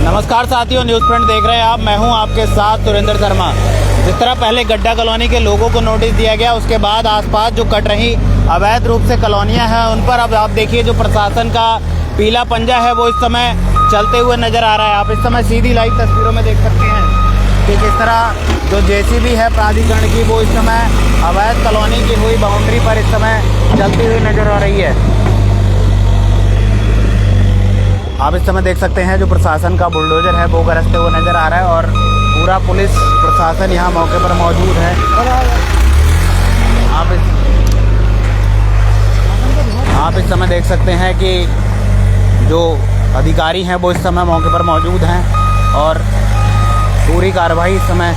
नमस्कार साथियों, news front देख रहे हैं आप। मैं हूं आपके साथ सुरेंद्र शर्मा। जिस तरह पहले गड्ढा कॉलोनी के लोगों को नोटिस दिया गया, उसके बाद आसपास जो कट रही अवैध रूप से कॉलोनियां हैं उन पर अब आप देखिए जो प्रशासन का पीला पंजा है वो इस समय चलते हुए नज़र आ रहा है। आप इस समय सीधी लाइव तस्वीरों में देख सकते हैं कि किस तरह जो जेसीबी है प्राधिकरण की वो इस समय अवैध कॉलोनी की हुई बाउंड्री पर इस समय चलती हुई नज़र आ रही है। आप इस समय देख सकते हैं जो प्रशासन का बुलडोजर है वो गरजते हुए नज़र आ रहा है और पूरा पुलिस प्रशासन यहाँ मौके पर मौजूद है। आप इस समय देख सकते हैं कि जो अधिकारी हैं वो इस समय मौके पर मौजूद हैं और पूरी कार्रवाई इस समय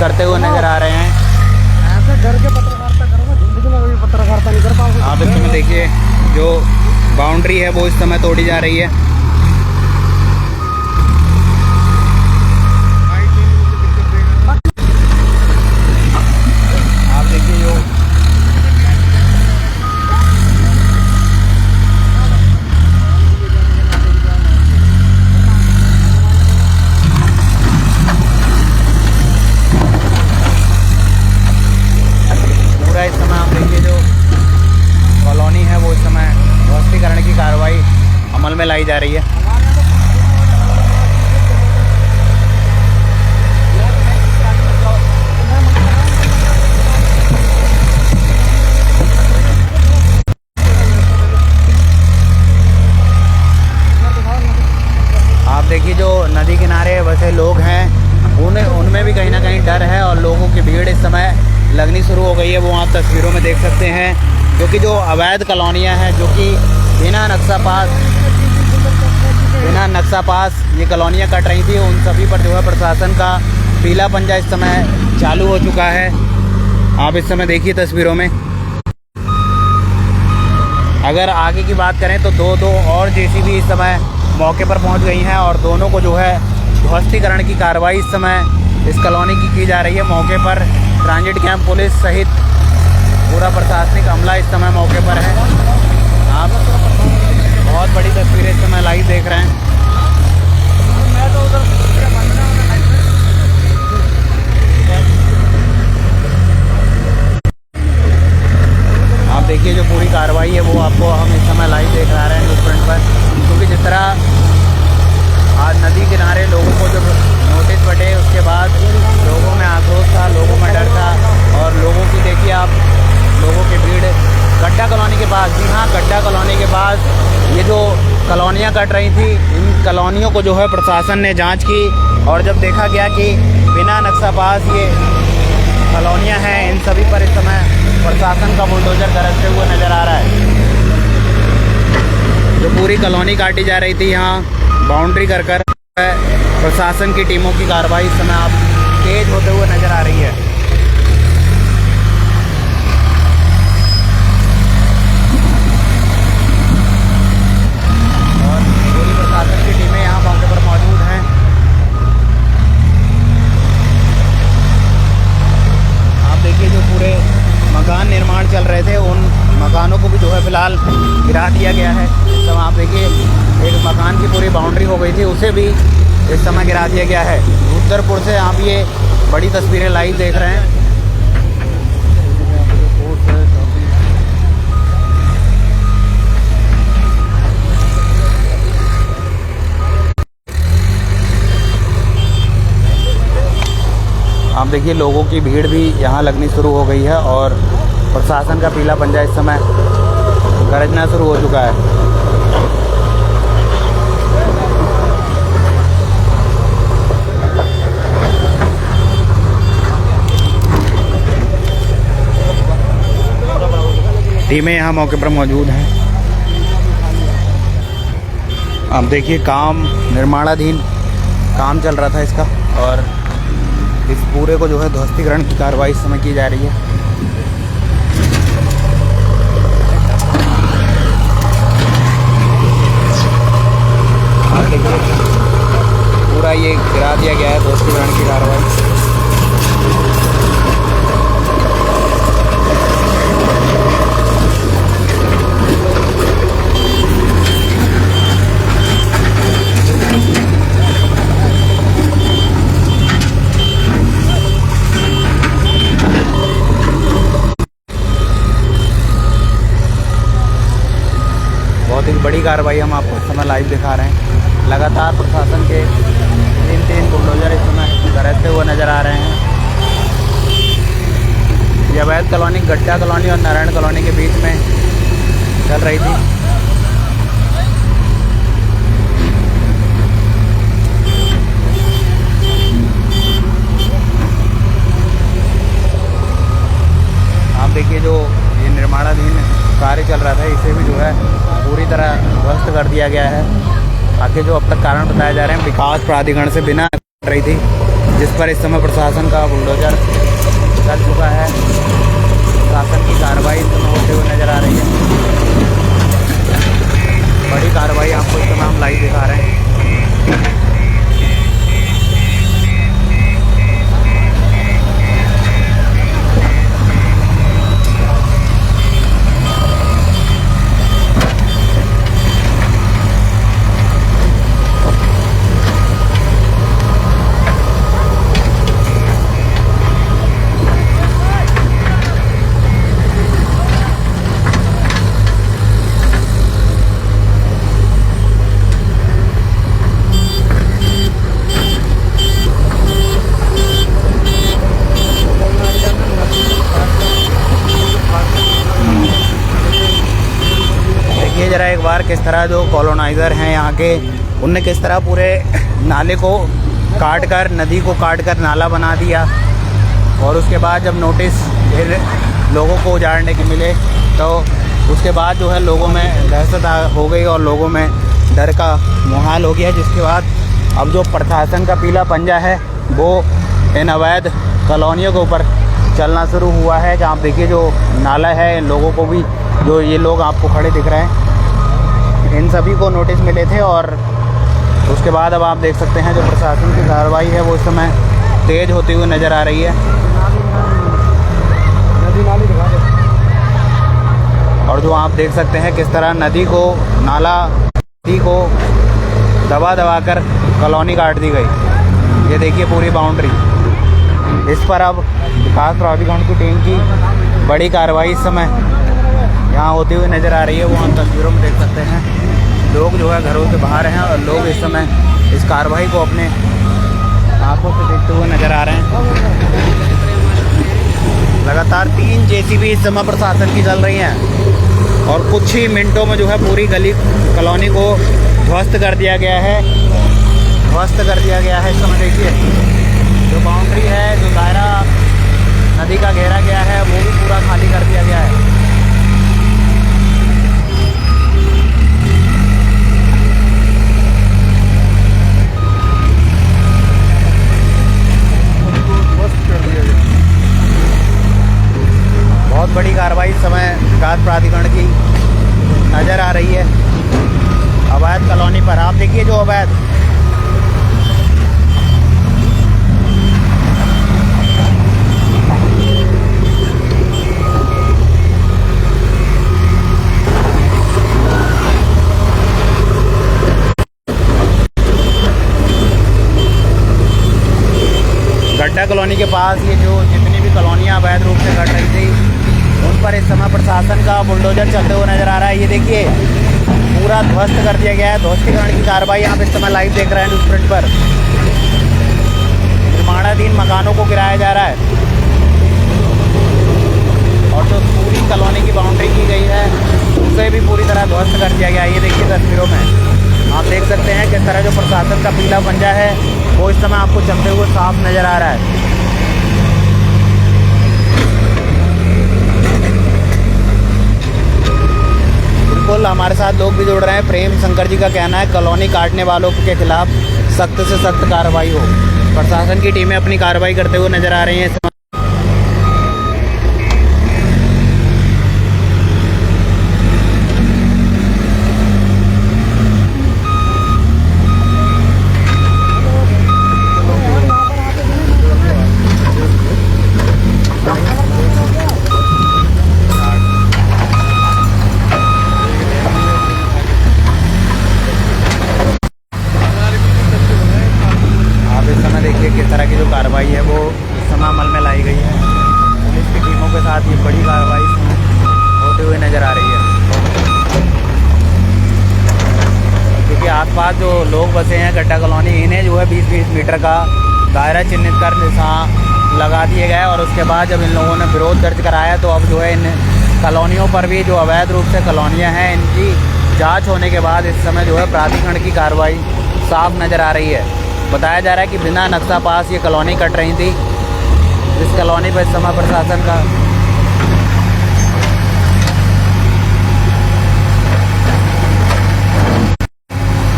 करते हुए नज़र आ रहे हैं। आप इस समय देखिए जो बाउंड्री है वो इस समय तोड़ी जा रही है। आप देखिए जो पूरा इस समय आप देखिए जो कॉलोनी है वो इस समय ध्वस्तीकरण की कार्रवाई अमल में लाई जा रही है। आप देखिए जो नदी किनारे बसे लोग हैं उनमें भी कहीं ना कहीं डर है और लोगों की भीड़ इस समय लगनी शुरू हो गई है। वो आप तस्वीरों में देख सकते हैं क्योंकि जो अवैध कॉलोनियां हैं जो कि बिना नक्शा पास ये कॉलोनियां कट रही थी, उन सभी पर जो है प्रशासन का पीला पंजा इस समय चालू हो चुका है। आप इस समय देखिए तस्वीरों में। अगर आगे की बात करें तो दो और जेसीबी इस समय मौके पर पहुंच गई हैं और दोनों को जो है ध्वस्तीकरण की कार्रवाई इस समय इस कॉलोनी की जा रही है। मौके पर ट्रांजिट कैंप पुलिस सहित पूरा प्रशासनिक अमला इस समय मौके पर है। आप बहुत बड़ी तस्वीरें इस समय लाइव देख रहे हैं। आप देखिए जो पूरी कार्रवाई है वो आपको हम इस समय लाइव देख रहे हैं न्यूज़ फ्रंट पर, क्योंकि जिस तरह आज नदी किनारे लोगों को जब नोटिस बटे उसके बाद लोगों में आक्रोश था, लोगों में डर था और लोगों की देखिए आप लोगों की भीड़ गड्ढा कॉलोनी के पास, जी हाँ गड्ढा कॉलोनी के पास ये जो कॉलोनियाँ कट रही थी इन कॉलोनियों को जो है प्रशासन ने जांच की और जब देखा गया कि बिना नक्शा पास ये कॉलोनियाँ हैं, इन सभी पर इस समय प्रशासन का बुलडोजर गरजते हुए नज़र आ रहा है। जो पूरी कॉलोनी काटी जा रही थी यहाँ बाउंड्री कर प्रशासन की टीमों की कार्रवाई इस समय आप तेज होते हुए नज़र आ रही है। और पूरी प्रशासन की टीमें यहाँ मौके पर मौजूद हैं। आप देखिए जो पूरे मकान निर्माण चल रहे थे उन मकानों को भी जो है फिलहाल गिरा दिया गया है। इस समय आप देखिए एक मकान की पूरी बाउंड्री हो गई थी, उसे भी इस समय गिरा दिया गया है। रुद्रपुर से आप ये बड़ी तस्वीरें लाइव देख रहे हैं। आप देखिए लोगों की भीड़ भी यहाँ लगनी शुरू हो गई है और प्रशासन का पीला पंजा इस समय गरजना शुरू हो चुका है। टीमें यहाँ मौके पर मौजूद हैं। आप देखिए काम निर्माणाधीन काम चल रहा था इसका और इस पूरे को जो है ध्वस्तीकरण की कार्रवाई इस समय की जा रही है। आप देखिए पूरा ये गिरा दिया गया है ध्वस्तीकरण की कार्रवाई। कार्रवाई हम आपको इस समय लाइव दिखा रहे हैं। लगातार प्रशासन के 3 बुलडोजर इस समय गरजते हुए नज़र आ रहे हैं। ये अवैध कॉलोनी गड्ढा कॉलोनी और नारायण कॉलोनी के बीच में चल रही थी। आप देखिए जो ये निर्माणाधीन कार्य चल रहा था इसे भी जो है पूरी तरह ध्वस्त कर दिया गया है। आगे जो अब तक कारण बताए जा रहे हैं विकास प्राधिकरण से बिना रही थी, जिस पर इस समय प्रशासन का बुलडोजर चल चुका है। प्रशासन की कार्रवाई इस समय होते हुए नज़र आ रही है। बड़ी कार्रवाई आपको इस समय हम लाइव दिखा रहे हैं। जरा एक बार किस तरह जो कॉलोनाइज़र हैं यहाँ के, उनने किस तरह पूरे नाले को काट कर, नदी को काट कर नाला बना दिया। और उसके बाद जब नोटिस फिर लोगों को उजाड़ने के मिले तो उसके बाद जो है लोगों में दहशत हो गई और लोगों में डर का माहौल हो गया, जिसके बाद अब जो प्रशासन का पीला पंजा है वो इन अवैध कॉलोनियों के ऊपर चलना शुरू हुआ है। जहाँ आप देखिए जो नाला है, इन लोगों को भी, जो ये लोग आपको खड़े दिख रहे हैं, इन सभी को नोटिस मिले थे। और उसके बाद अब आप देख सकते हैं जो प्रशासन की कार्रवाई है वो इस समय तेज़ होती हुई नज़र आ रही है। और जो आप देख सकते हैं किस तरह नदी को दबा कर कॉलोनी काट दी गई। ये देखिए पूरी बाउंड्री, इस पर अब विकास प्राधिकरण की टीम की बड़ी कार्रवाई इस समय यहाँ होती हुई नज़र आ रही है। वो हम तस्वीरों में देख सकते हैं, लोग जो है घरों से बाहर हैं और लोग इस समय इस कार्रवाई को अपने आंखों से देखते हुए नज़र आ रहे हैं। लगातार 3 जेसीबी इस समय प्रशासन की चल रही हैं और कुछ ही मिनटों में जो है पूरी गली कॉलोनी को ध्वस्त कर दिया गया है। इस समय देखिए जो बाउंड्री है, जो दायरा नदी का घेरा गया है, वो भी पूरा खाली कर दिया गया है। बहुत बड़ी कार्रवाई इस समय विकास प्राधिकरण की नज़र आ रही है अवैध कॉलोनी पर। आप देखिए जो अवैध गड्ढा कॉलोनी के पास ये जो जितनी भी कॉलोनियाँ अवैध रूप से कट रही थी उन पर इस समय प्रशासन का बुलडोजर चलते हुए नज़र आ रहा है। ये देखिए पूरा ध्वस्त कर दिया गया है। ध्वस्तीकरण की कार्रवाई आप इस समय लाइव देख रहे हैं न्यूज़ प्रिंट पर। निर्माणाधीन मकानों को गिराया जा रहा है और जो पूरी कॉलोनी की बाउंड्री की गई है उसे भी पूरी तरह ध्वस्त कर दिया गया है। ये देखिए तस्वीरों में आप देख सकते हैं किस तरह जो प्रशासन का पीला पंजा है वो इस समय आपको चलते हुए साफ नज़र आ रहा है। बिल्कुल हमारे साथ लोग भी जुड़ रहे हैं। प्रेम शंकर जी का कहना है कॉलोनी काटने वालों के खिलाफ सख्त से सख्त कार्रवाई हो। प्रशासन की टीमें अपनी कार्रवाई करते हुए नजर आ रही हैं। किस तरह की जो कार्रवाई है वो इस समय अमल में लाई गई है। पुलिस की टीमों के साथ ये बड़ी कार्रवाई होते हुए नज़र आ रही है। क्योंकि आसपास जो लोग बसे हैं गड्ढा कॉलोनी, इन्हें जो है 20-20 मीटर का दायरा चिन्हित कर निशान लगा दिए गए। और उसके बाद जब इन लोगों ने विरोध दर्ज कराया तो अब जो है इन कॉलोनियों पर भी जो अवैध रूप से कॉलोनियाँ हैं, इनकी जाँच होने के बाद इस समय जो है प्राधिकरण की कार्रवाई साफ नज़र आ रही है। बताया जा रहा है कि बिना नक्शा पास ये कॉलोनी कट रही थी। इस कॉलोनी पर इस समय प्रशासन का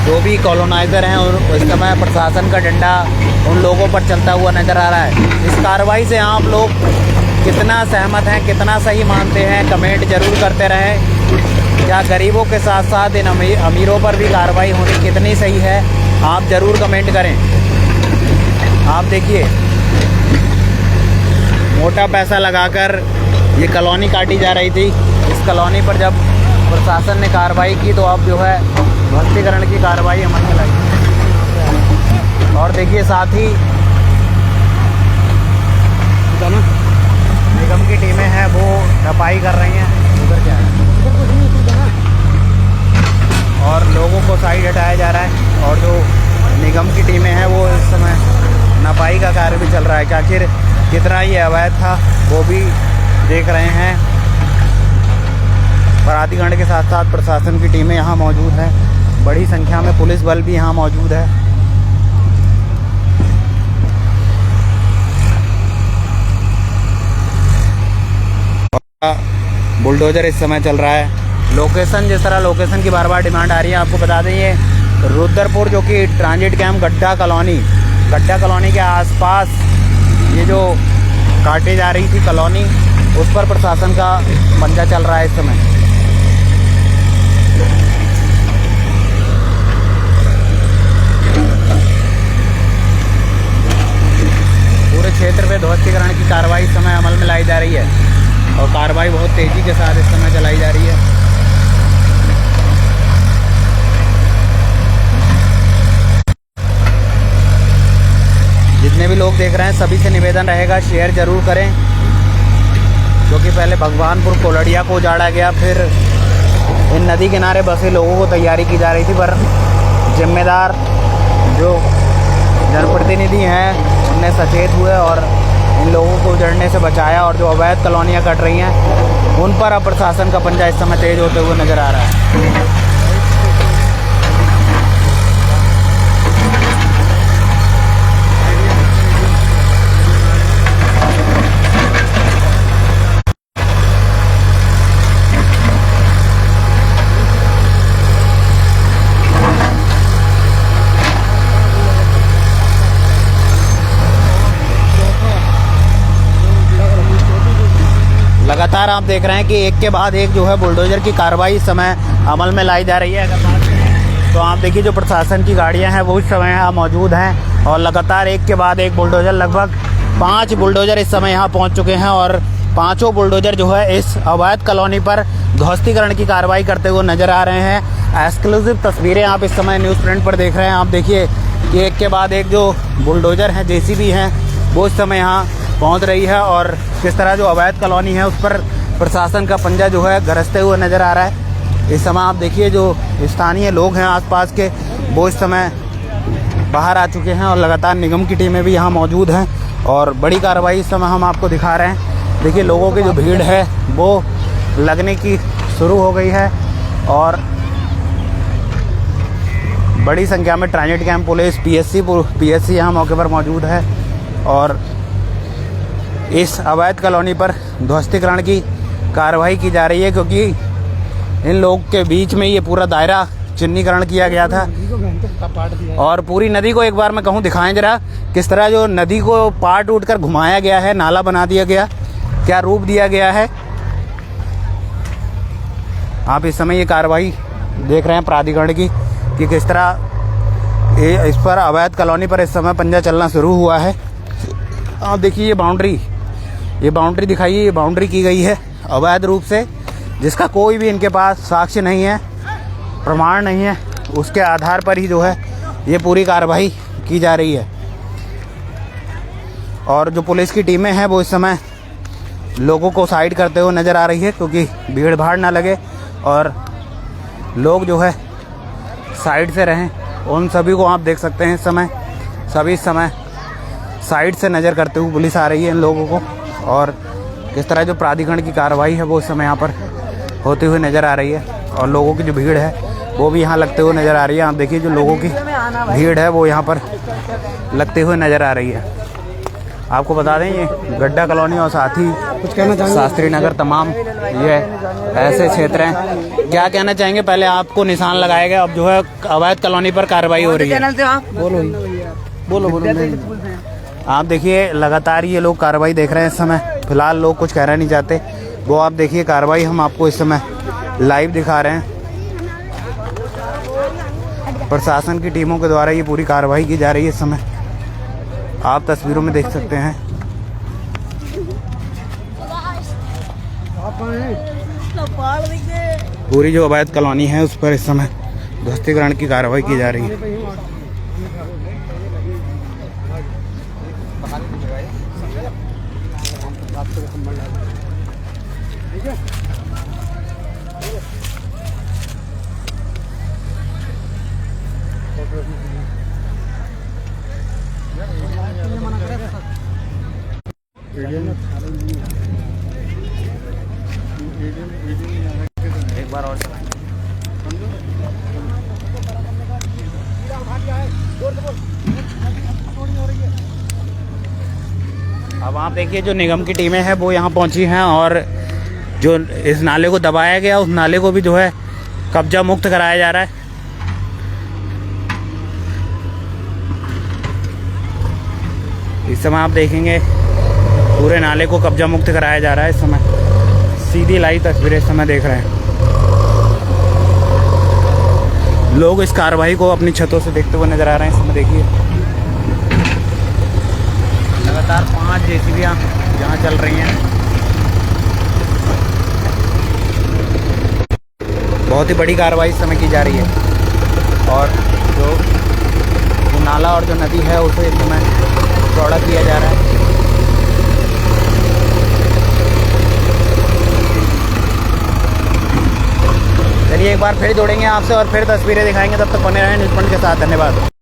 जो भी कॉलोनाइज़र हैं और इस समय प्रशासन का डंडा उन लोगों पर चलता हुआ नज़र आ रहा है। इस कार्रवाई से आप लोग कितना सहमत हैं, कितना सही मानते हैं, कमेंट जरूर करते रहें। क्या गरीबों के साथ साथ इन अमीरों पर भी कार्रवाई होनी कितनी सही है, आप ज़रूर कमेंट करें। आप देखिए, मोटा पैसा लगाकर ये कॉलोनी काटी जा रही थी। इस कॉलोनी पर जब प्रशासन ने कार्रवाई की तो अब जो है ध्वस्तीकरण की कार्रवाई अमल में लगी। और देखिए साथ ही निगम की टीमें हैं वो सफाई कर रही हैं। उधर क्या है, और लोगों को साइड हटाया जा रहा है। और जो निगम की टीमें हैं वो इस समय नपाई का कार्य भी चल रहा है कि आखिर कितना ये अवैध था वो भी देख रहे हैं। प्राधिकरण के साथ साथ प्रशासन की टीमें यहाँ मौजूद हैं, बड़ी संख्या में पुलिस बल भी यहाँ मौजूद है। बुलडोजर इस समय चल रहा है। लोकेशन, जिस तरह लोकेशन की बार बार डिमांड आ रही है, आपको बता दें ये रुद्रपुर जो कि ट्रांजिट कैंप गड्ढा कॉलोनी के आसपास ये जो काटी जा रही थी कॉलोनी, उस पर प्रशासन का पंजा चल रहा है इस समय। पूरे क्षेत्र में ध्वस्तीकरण की कार्रवाई इस समय अमल में लाई जा रही है और कार्रवाई बहुत तेज़ी के साथ इस समय चलाई जा रही है। जितने भी लोग देख रहे हैं सभी से निवेदन रहेगा शेयर ज़रूर करें, क्योंकि पहले भगवानपुर कोलड़िया को उजाड़ा गया, फिर इन नदी किनारे बसे लोगों को तैयारी की जा रही थी, पर जिम्मेदार जो जनप्रतिनिधि हैं उनने सचेत हुए और इन लोगों को उजड़ने से बचाया। और जो अवैध कॉलोनियाँ कट रही हैं उन पर अब प्रशासन का पंजा इस समय तेज होते हुए नज़र आ रहा है। लगातार आप देख रहे हैं कि एक के बाद एक जो है बुलडोजर की कार्रवाई इस समय अमल में लाई जा रही है। अगर बात करें तो आप देखिए जो प्रशासन की गाड़ियां हैं वो इस समय यहाँ मौजूद हैं और लगातार एक के बाद एक बुलडोजर, लगभग 5 बुलडोजर इस समय यहाँ पहुँच चुके हैं और पाँचों बुलडोजर जो है इस अवैध कॉलोनी पर ध्वस्तीकरण की कार्रवाई करते हुए नज़र आ रहे हैं। एक्सक्लूसिव तस्वीरें आप इस समय न्यूज़ प्रिंट पर देख रहे हैं। आप देखिए कि एक के बाद एक जो बुलडोजर हैं, JCB हैं, वो इस समय यहाँ पहुंच रही है और किस तरह जो अवैध कॉलोनी है उस पर प्रशासन का पंजा जो है गरजते हुए नज़र आ रहा है। इस समय आप देखिए जो स्थानीय लोग हैं आसपास के, वो इस समय बाहर आ चुके हैं और लगातार निगम की टीमें भी यहाँ मौजूद हैं और बड़ी कार्रवाई इस समय हम आपको दिखा रहे हैं। देखिए लोगों की जो भीड़ है वो लगने की शुरू हो गई है और बड़ी संख्या में ट्रांजिट कैंप पुलिस, PSC यहाँ मौके पर मौजूद है और इस अवैध कॉलोनी पर ध्वस्तीकरण की कार्रवाई की जा रही है, क्योंकि इन लोग के बीच में ये पूरा दायरा चिन्हीकरण किया गया था और पूरी नदी को एक बार मैं कहूँ दिखाएं जरा किस तरह जो नदी को पाट उठ कर घुमाया गया है, नाला बना दिया गया, क्या रूप दिया गया है। आप इस समय ये कार्रवाई देख रहे हैं प्राधिकरण की कि किस तरह इस पर अवैध कॉलोनी पर इस समय पंजा चलना शुरू हुआ है। आप देखिए ये बाउंड्री दिखाइए, ये बाउंड्री की गई है अवैध रूप से, जिसका कोई भी इनके पास साक्ष्य नहीं है, प्रमाण नहीं है, उसके आधार पर ही जो है ये पूरी कार्रवाई की जा रही है। और जो पुलिस की टीमें हैं वो इस समय लोगों को साइड करते हुए नज़र आ रही है, क्योंकि भीड़ भाड़ ना लगे और लोग जो है साइड से रहें। उन सभी को आप देख सकते हैं इस समय, सभी इस समय साइड से नज़र करते हुए पुलिस आ रही है इन लोगों को, और किस तरह जो प्राधिकरण की कार्रवाई है वो इस समय यहाँ पर होती हुई नज़र आ रही है, और लोगों की जो भीड़ है वो भी यहाँ लगते हुए नज़र आ रही है। आप देखिए जो लोगों की भीड़ है वो यहाँ पर लगते हुए नज़र आ रही है। आपको बता दें ये गड्ढा कॉलोनी और साथ ही कुछ कहना चाहेंगे शास्त्री नगर, तमाम ये ऐसे क्षेत्र हैं। क्या कहना चाहेंगे? पहले आपको निशान लगाया गया, अब जो है अवैध कॉलोनी पर कार्रवाई हो रही है। बोलो। आप देखिए लगातार ये लोग कार्रवाई देख रहे हैं इस समय। फिलहाल लोग कुछ कहना नहीं चाहते, वो आप देखिए कार्रवाई हम आपको इस समय लाइव दिखा रहे हैं। प्रशासन की टीमों के द्वारा ये पूरी कार्रवाई की जा रही है इस समय, आप तस्वीरों में देख सकते हैं। पूरी जो अवैध कॉलोनी है उस पर इस समय ध्वस्तीकरण की कार्रवाई की जा रही है। एक बार और अब आप देखिए जो निगम की टीमें हैं वो यहाँ पहुँची हैं, और जो इस नाले को दबाया गया उस नाले को भी जो है कब्जा मुक्त कराया जा रहा है। इस समय आप देखेंगे पूरे नाले को कब्जा मुक्त कराया जा रहा है। इस समय सीधी लाइव तस्वीरें इस समय देख रहे हैं। लोग इस कार्रवाई को अपनी छतों से देखते हुए नजर आ रहे हैं। इस समय देखिए लगातार 5 जेसीबीयां यहाँ चल रही हैं। बहुत ही बड़ी कार्रवाई इस समय की जा रही है, और जो नाला और जो नदी है उसे इस समय चौड़ा किया जा रहा है। चलिए एक बार फिर जोड़ेंगे आपसे और फिर तस्वीरें दिखाएंगे। तब तक बने रहें न्यूज़ पॉइंट के साथ। धन्यवाद।